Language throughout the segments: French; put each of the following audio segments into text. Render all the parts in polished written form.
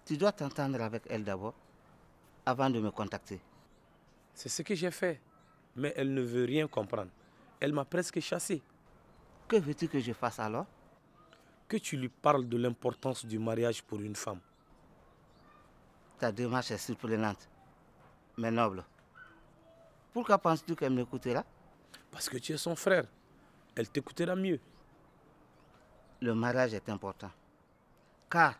Tu dois t'entendre avec elle d'abord, avant de me contacter. C'est ce que j'ai fait, mais elle ne veut rien comprendre. Elle m'a presque chassé. Que veux-tu que je fasse alors? Que tu lui parles de l'importance du mariage pour une femme. Ta démarche est surprenante, mais noble. Pourquoi penses-tu qu'elle m'écoutera? Parce que tu es son frère. Elle t'écoutera mieux. Le mariage est important. Car,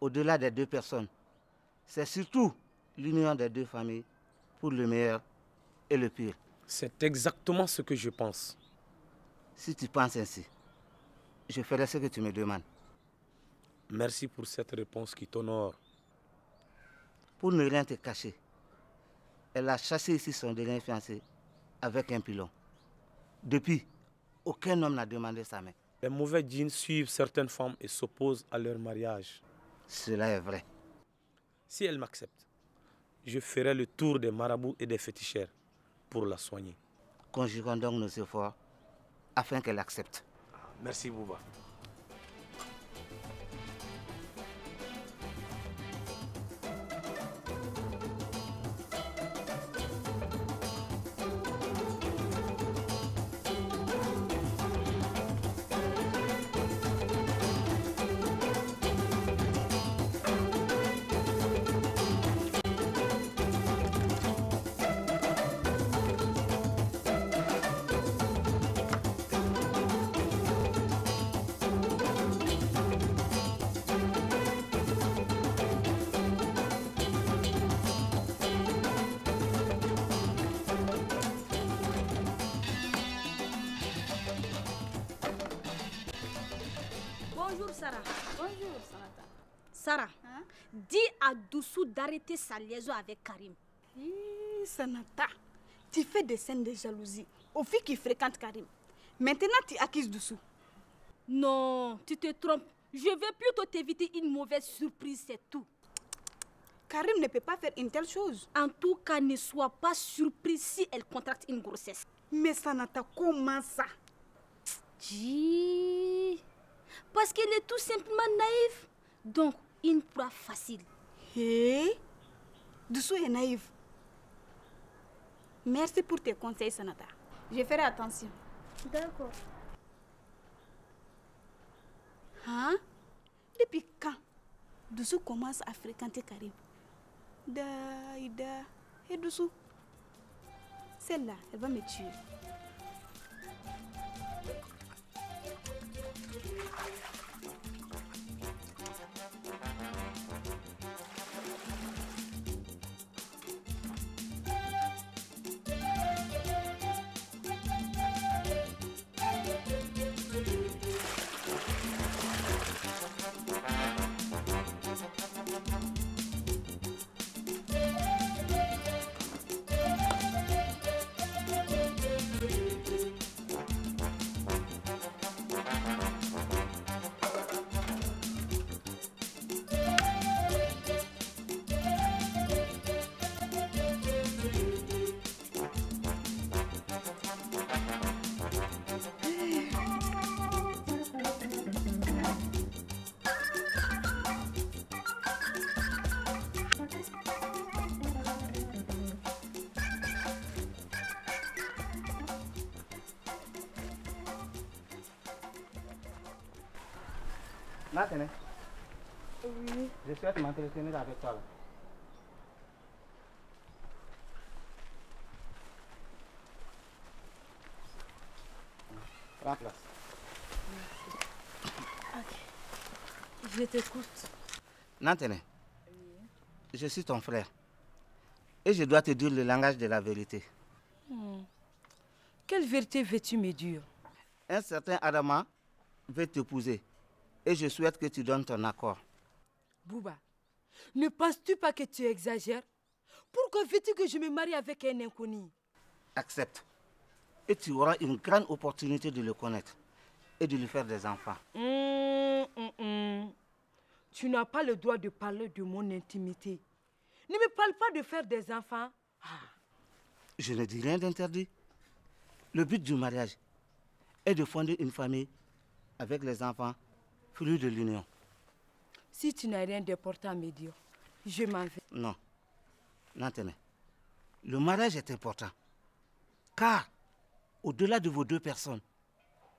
au-delà des deux personnes, c'est surtout l'union des deux familles pour le meilleur et le pire. C'est exactement ce que je pense. Si tu penses ainsi, je ferai ce que tu me demandes. Merci pour cette réponse qui t'honore. Pour ne rien te cacher, elle a chassé ici son dernier fiancé avec un pilon. Depuis, aucun homme n'a demandé sa main. Les mauvais djinns suivent certaines femmes et s'opposent à leur mariage. Cela est vrai. Si elle m'accepte, je ferai le tour des marabouts et des féticheurs pour la soigner. Conjuguons donc nos efforts afin qu'elle accepte. Merci Bouba. Bonjour Sarah. Bonjour Sanata. Sarah, Hein? dis à Doussou d'arrêter sa liaison avec Karim. Sanata, tu fais des scènes de jalousie aux filles qui fréquentent Karim. Maintenant, tu accuses Doussou. Non, tu te trompes. Je vais plutôt t'éviter une mauvaise surprise, c'est tout. Karim ne peut pas faire une telle chose. En tout cas, ne sois pas surprise si elle contracte une grossesse. Mais Sanata, comment ça? Dis. Parce qu'elle est tout simplement naïve. Donc, une proie facile. Hé, Doussou est naïve. Merci pour tes conseils, Sanata. Je ferai attention. D'accord. Hein? Depuis quand Doussou commence à fréquenter Karim? Daïda. Et Doussou? Celle-là, elle va me tuer. Nathalie, Oui. je souhaite m'entretenir avec toi. Là. Prends place. Ok. Je t'écoute. Nathalie, je suis ton frère. Et je dois te dire le langage de la vérité. Quelle vérité veux-tu me dire? Un certain Adama veut t'épouser. Et je souhaite que tu donnes ton accord. Bouba, Ne penses-tu pas que tu exagères? Pourquoi veux-tu que je me marie avec un inconnu? Accepte. Et tu auras une grande opportunité de le connaître et de lui faire des enfants. Tu n'as pas le droit de parler de mon intimité. Ne me parle pas de faire des enfants. Je ne dis rien d'interdit. Le but du mariage est de fonder une famille avec les enfants fruits de l'union. Si tu n'as rien d'important à me dire, je m'en vais. Non. Nantene, le mariage est important. Car, au-delà de vos deux personnes,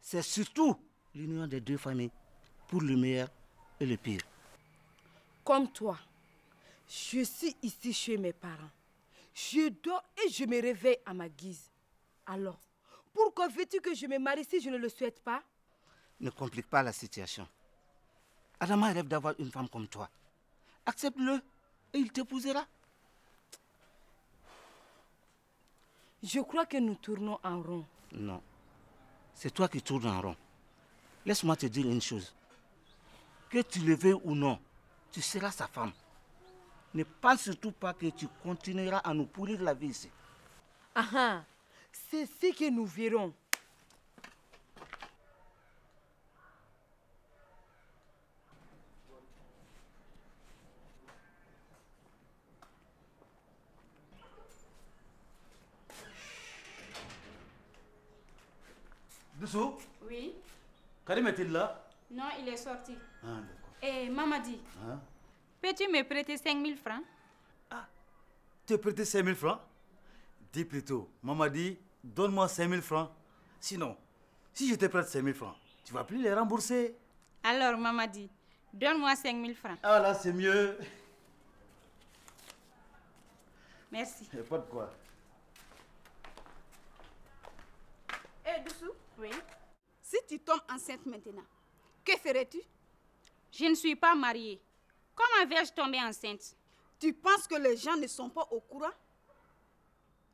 c'est surtout l'union des deux familles pour le meilleur et le pire. Comme toi, je suis ici chez mes parents. Je dors et je me réveille à ma guise. Alors, pourquoi veux-tu que je me marie si je ne le souhaite pas? Ne complique pas la situation. Adama rêve d'avoir une femme comme toi. Accepte-le et il t'épousera. Je crois que nous tournons en rond. Non. C'est toi qui tournes en rond. Laisse-moi te dire une chose. Que tu le veuilles ou non, tu seras sa femme. Ne pense surtout pas que tu continueras à nous pourrir la vie ici. Ah, c'est ce que nous verrons. Doussou, Oui. Karim est-il là? Non, il est sorti. Ah, d'accord. Et Mamadi, Hein? peux-tu me prêter 5000 francs? Tu as prêté 5 000 francs? Dis plutôt, maman dit, donne-moi 5 000 francs. Sinon, si je te prête 5 000 francs, tu vas plus les rembourser. Alors, Mamadi, donne-moi 5000 francs. Ah là, c'est mieux. Merci. Et pas de quoi. Eh, Doussou? Oui. Si tu tombes enceinte maintenant, que ferais-tu? Je ne suis pas mariée. Comment vais-je tomber enceinte? Tu penses que les gens ne sont pas au courant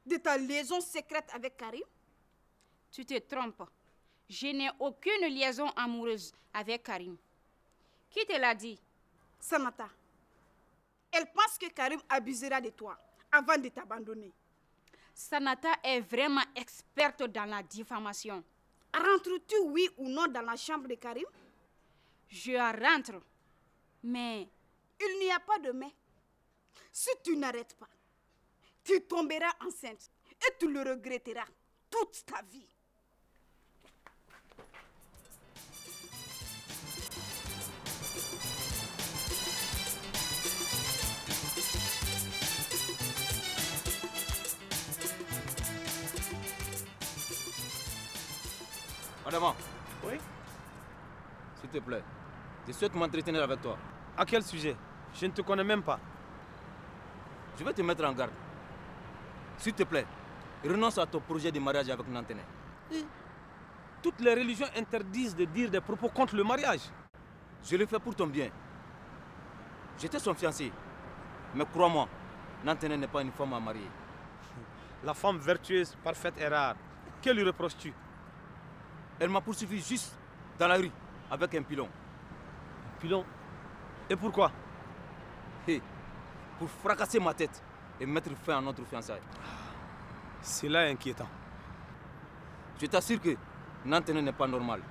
de ta liaison secrète avec Karim? Tu te trompes. Je n'ai aucune liaison amoureuse avec Karim. Qui te l'a dit? Sanata, elle pense que Karim abusera de toi avant de t'abandonner. Sanata est vraiment experte dans la diffamation. Rentres-tu, oui ou non, dans la chambre de Karim? Je rentre. Mais il n'y a pas de mais. Si tu n'arrêtes pas, tu tomberas enceinte et tu le regretteras toute ta vie. Adama. Oui? S'il te plaît, je souhaite m'entretenir avec toi. À quel sujet? Je ne te connais même pas. Je vais te mettre en garde. S'il te plaît, renonce à ton projet de mariage avec Nantene. Toutes les religions interdisent de dire des propos contre le mariage. Je le fais pour ton bien. J'étais son fiancé. Mais crois-moi, Nantene n'est pas une femme à marier. La femme vertueuse, parfaite et rare. Que lui reproches-tu? Elle m'a poursuivi juste dans la rue avec un pilon. Un pilon? Et pourquoi? Pour fracasser ma tête et mettre fin à notre fiançailles. Cela est inquiétant. Je t'assure que Nantene n'est pas normale.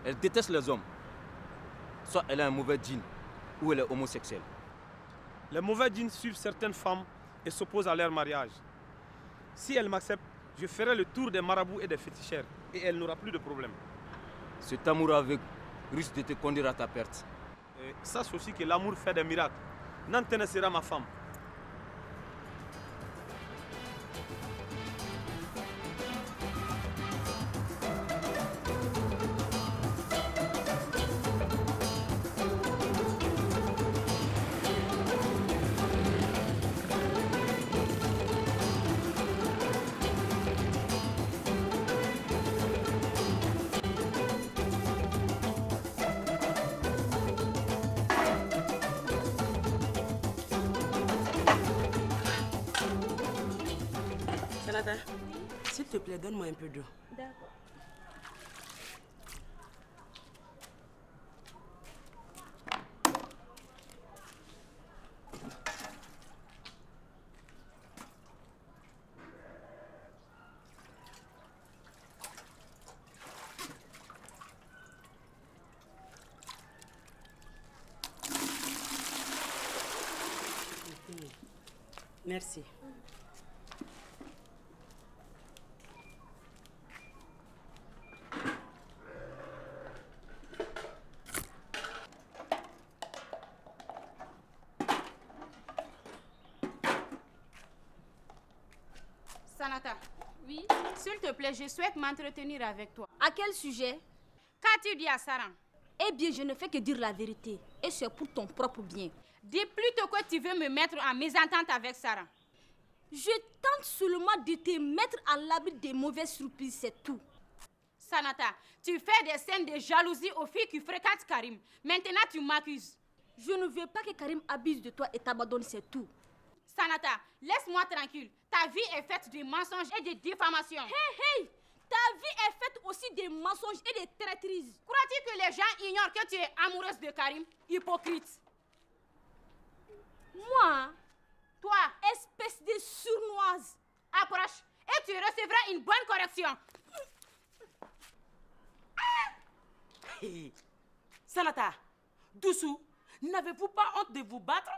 Elle déteste les hommes. Soit elle a un mauvais djinn, ou elle est homosexuelle. Les mauvais djinns suivent certaines femmes et s'opposent à leur mariage. Si elle m'accepte, je ferai le tour des marabouts et des féticheurs et elle n'aura plus de problème. Cet amour aveugle risque de te conduire à ta perte. Et sache aussi que l'amour fait des miracles. Nantene sera ma femme. Sanata, s'il te plaît, donne-moi un peu d'eau. D'accord. Merci. Sanata. Oui. S'il te plaît, je souhaite m'entretenir avec toi. À quel sujet? Qu'as-tu dit à Sarah? Eh bien, je ne fais que dire la vérité. Et c'est pour ton propre bien. Dis plutôt que tu veux me mettre en mésentente avec Sarah. Je tente seulement de te mettre à l'abri des mauvaises surprises, c'est tout. Sanata, tu fais des scènes de jalousie aux filles qui fréquentent Karim. Maintenant, tu m'accuses. Je ne veux pas que Karim abuse de toi et t'abandonne, c'est tout. Sanata, laisse-moi tranquille. Ta vie est faite de mensonges et de diffamations. Hey! Ta vie est faite aussi de mensonges et de traîtrises. Crois-tu que les gens ignorent que tu es amoureuse de Karim? Hypocrite. Moi? Toi? Espèce de sournoise. Approche et tu recevras une bonne correction. Hey. Sanata, Doussou, n'avez-vous pas honte de vous battre?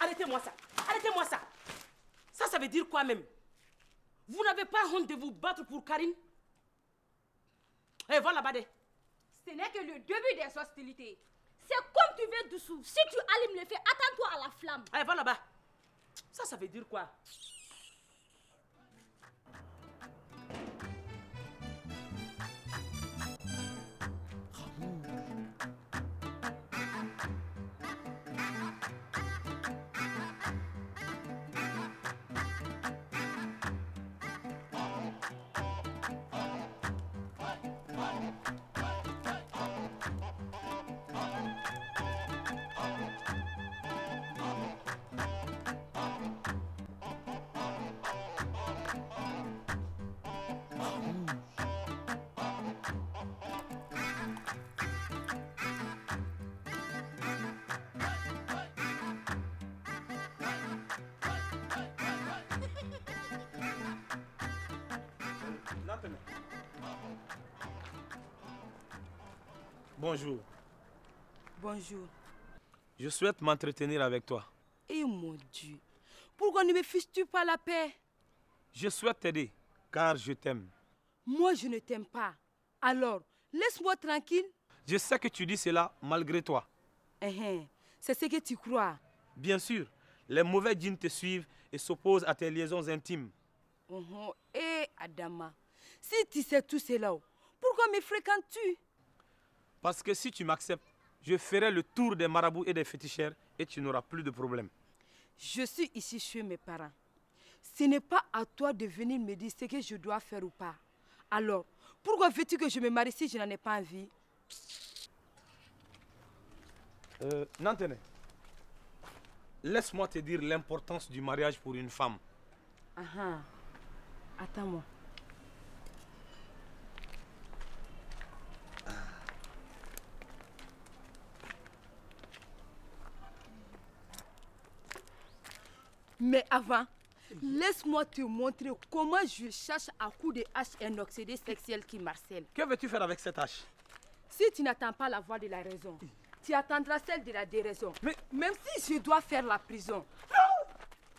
Arrêtez-moi ça. Arrêtez-moi ça. Ça veut dire quoi même? Vous n'avez pas honte de vous battre pour Karim? Eh, voilà, Badé. Ce n'est que le début des hostilités. C'est comme tu veux, Doussou. Si tu allumes le feu, attends-toi à la flamme. Eh, va là-bas. Ça veut dire quoi? Bonjour. Bonjour. Je souhaite m'entretenir avec toi. Eh mon Dieu, pourquoi ne me fiches-tu pas la paix? Je souhaite t'aider, car je t'aime. Moi, je ne t'aime pas. Alors, laisse-moi tranquille. Je sais que tu dis cela malgré toi. C'est ce que tu crois. Bien sûr, les mauvais djinns te suivent et s'opposent à tes liaisons intimes. Eh, Adama, si tu sais tout cela, pourquoi me fréquentes-tu? Parce que si tu m'acceptes, je ferai le tour des marabouts et des féticheurs et tu n'auras plus de problème. Je suis ici chez mes parents. Ce n'est pas à toi de venir me dire ce que je dois faire ou pas. Alors, pourquoi veux-tu que je me marie si je n'en ai pas envie? Nantene, laisse-moi te dire l'importance du mariage pour une femme. Attends-moi. Mais avant, laisse-moi te montrer comment je cherche à coups de hache un obsédé sexuel qui marcelle. Que veux-tu faire avec cette hache? Si tu n'attends pas la voix de la raison, tu attendras celle de la déraison. Mais... Même si je dois faire la prison.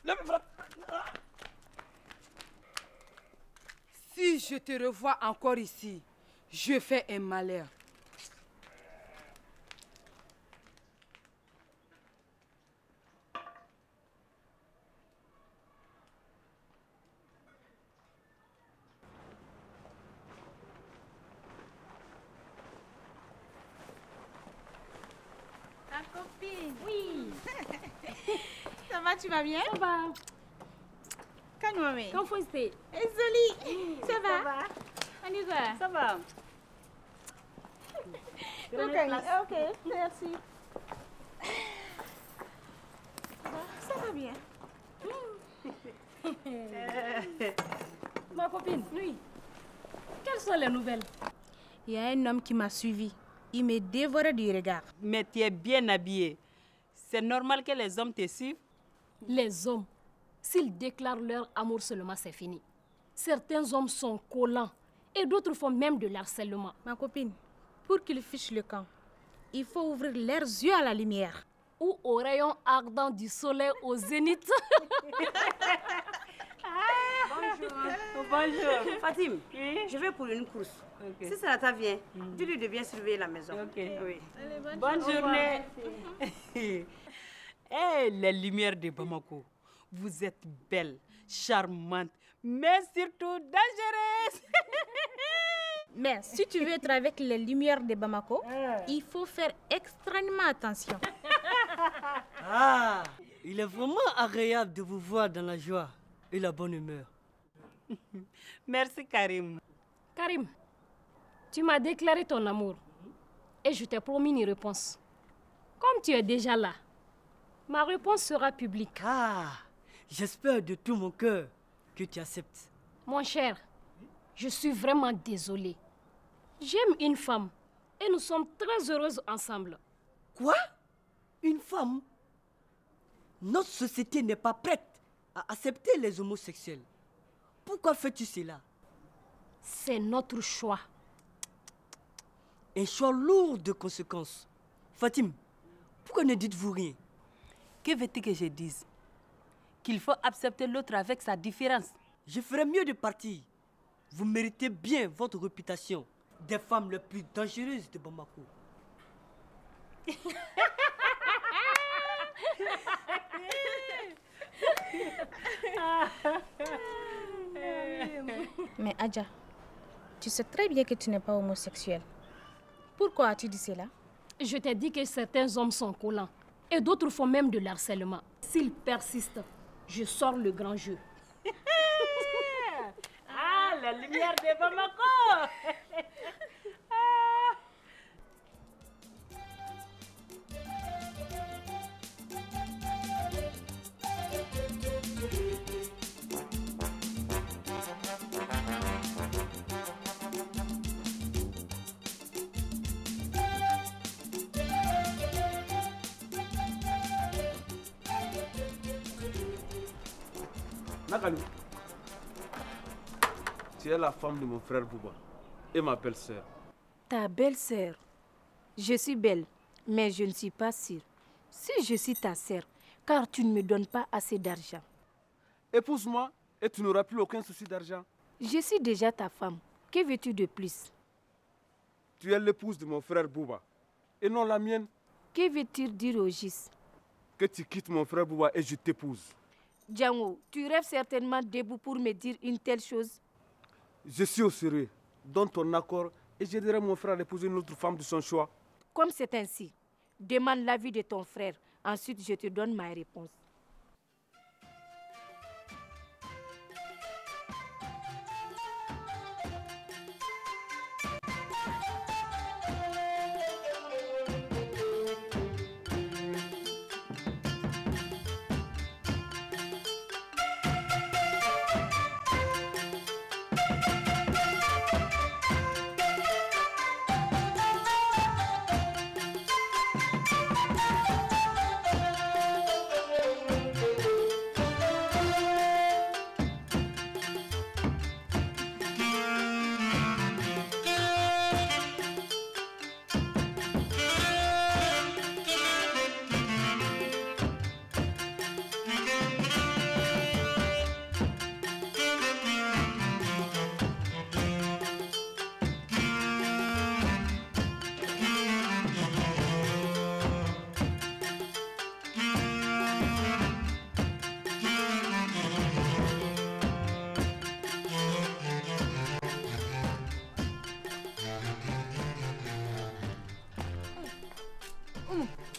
Non, mais frappe. Si je te revois encore ici, je fais un malheur. Ta copine. Oui. Ça va, tu vas bien? Ça va. Calme-moi. Comment c'est? Désolée. Ça va? On y va. Ça va. Ok, merci. Ça va bien. Ma copine, oui. Quelles sont les nouvelles? Il y a un homme qui m'a suivi. Il me dévorait du regard. Mais tu es bien habillée. C'est normal que les hommes te suivent? Les hommes, s'ils déclarent leur amour seulement, c'est fini. Certains hommes sont collants et d'autres font même de l'harcèlement. Ma copine, pour qu'il fiche le camp, il faut ouvrir leurs yeux à la lumière. Ou au rayon ardent du soleil au zénith. Bonjour. Fatim, je vais pour une course. Si Sarata vient, dis-lui de bien surveiller la maison. Oui. Allez, bonne journée. Hey, les lumières de Bamako, vous êtes belles, charmantes, mais surtout dangereuses. Mais si tu veux être avec les lumières de Bamako, il faut faire extrêmement attention. Ah, il est vraiment agréable de vous voir dans la joie et la bonne humeur. Merci Karim. Karim, tu m'as déclaré ton amour et je t'ai promis une réponse. Comme tu es déjà là, ma réponse sera publique. Ah, j'espère de tout mon cœur que tu acceptes. Mon cher, je suis vraiment désolée. J'aime une femme et nous sommes très heureuses ensemble. Quoi? Une femme? Notre société n'est pas prête à accepter les homosexuels. Pourquoi fais-tu cela? C'est notre choix. Un choix lourd de conséquences. Fatim, pourquoi ne dites-vous rien? Que veux-tu que je dise? Qu'il faut accepter l'autre avec sa différence. Je ferais mieux de partir. Vous méritez bien votre réputation des femmes les plus dangereuses de Bamako. Mais Adja, tu sais très bien que tu n'es pas homosexuel. Pourquoi as-tu dit cela? Je t'ai dit que certains hommes sont collants et d'autres font même de l'harcèlement. S'ils persistent, je sors le grand jeu. Ah, la lumière de Bamako. Nakalou, tu es la femme de mon frère Bouba et ma belle-sœur. Ta belle-sœur? Je suis belle, mais je ne suis pas sûre. Si je suis ta sœur, car tu ne me donnes pas assez d'argent. Épouse-moi et tu n'auras plus aucun souci d'argent. Je suis déjà ta femme. Que veux-tu de plus? Tu es l'épouse de mon frère Bouba et non la mienne. Que veux-tu dire au Gis? Que tu quittes mon frère Bouba et je t'épouse. Django, tu rêves certainement debout pour me dire une telle chose. Je suis au sérieux. Donne ton accord et j'aiderai mon frère à épouser une autre femme de son choix. Comme c'est ainsi, demande l'avis de ton frère. Ensuite, je te donne ma réponse.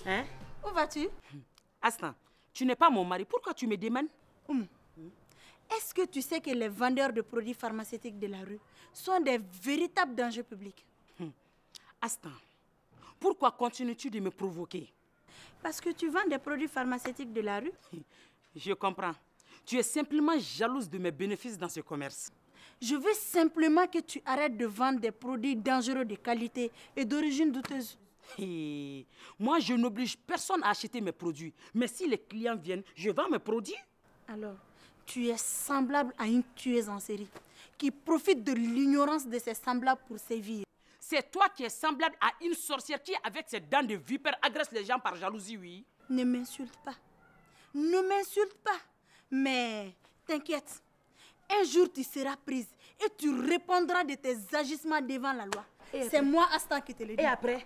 Hein? Où vas-tu? Astan, tu n'es pas mon mari. Pourquoi tu me demandes? Est-ce que tu sais que les vendeurs de produits pharmaceutiques de la rue sont des véritables dangers publics? Astan, pourquoi continues-tu de me provoquer? Parce que tu vends des produits pharmaceutiques de la rue? Je comprends. Tu es simplement jalouse de mes bénéfices dans ce commerce. Je veux simplement que tu arrêtes de vendre des produits dangereux de qualité et d'origine douteuse. Moi, je n'oblige personne à acheter mes produits. Mais si les clients viennent, je vends mes produits. Alors, tu es semblable à une tueuse en série qui profite de l'ignorance de ses semblables pour sévir. C'est toi qui es semblable à une sorcière qui, avec ses dents de vipère, agresse les gens par jalousie, oui. Ne m'insulte pas. Ne m'insulte pas. Mais t'inquiète. Un jour, tu seras prise et tu répondras de tes agissements devant la loi. C'est moi, Astan, qui te le dis. Et après,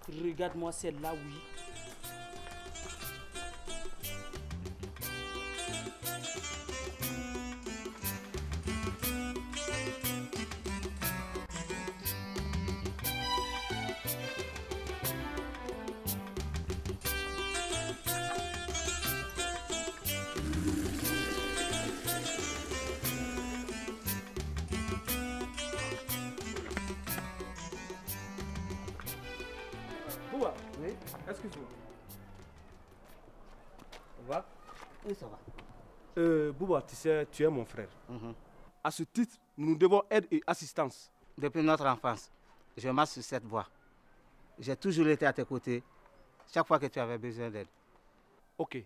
regarde-moi celle-là, oui. Bouba, oui. Excuse-moi. Ça va? Oui, ça va. Bouba, tu sais, tu es mon frère. À ce titre, nous nous devons aide et assistance. Depuis notre enfance, je marche sur cette voie. J'ai toujours été à tes côtés, chaque fois que tu avais besoin d'aide. Ok,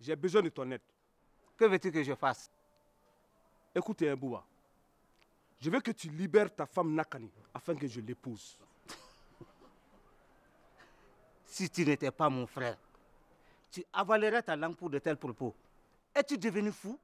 j'ai besoin de ton aide. Que veux-tu que je fasse? Écoute, Bouba, je veux que tu libères ta femme Nakani afin que je l'épouse. Si tu n'étais pas mon frère, tu avalerais ta langue pour de tels propos. Es-tu devenu fou?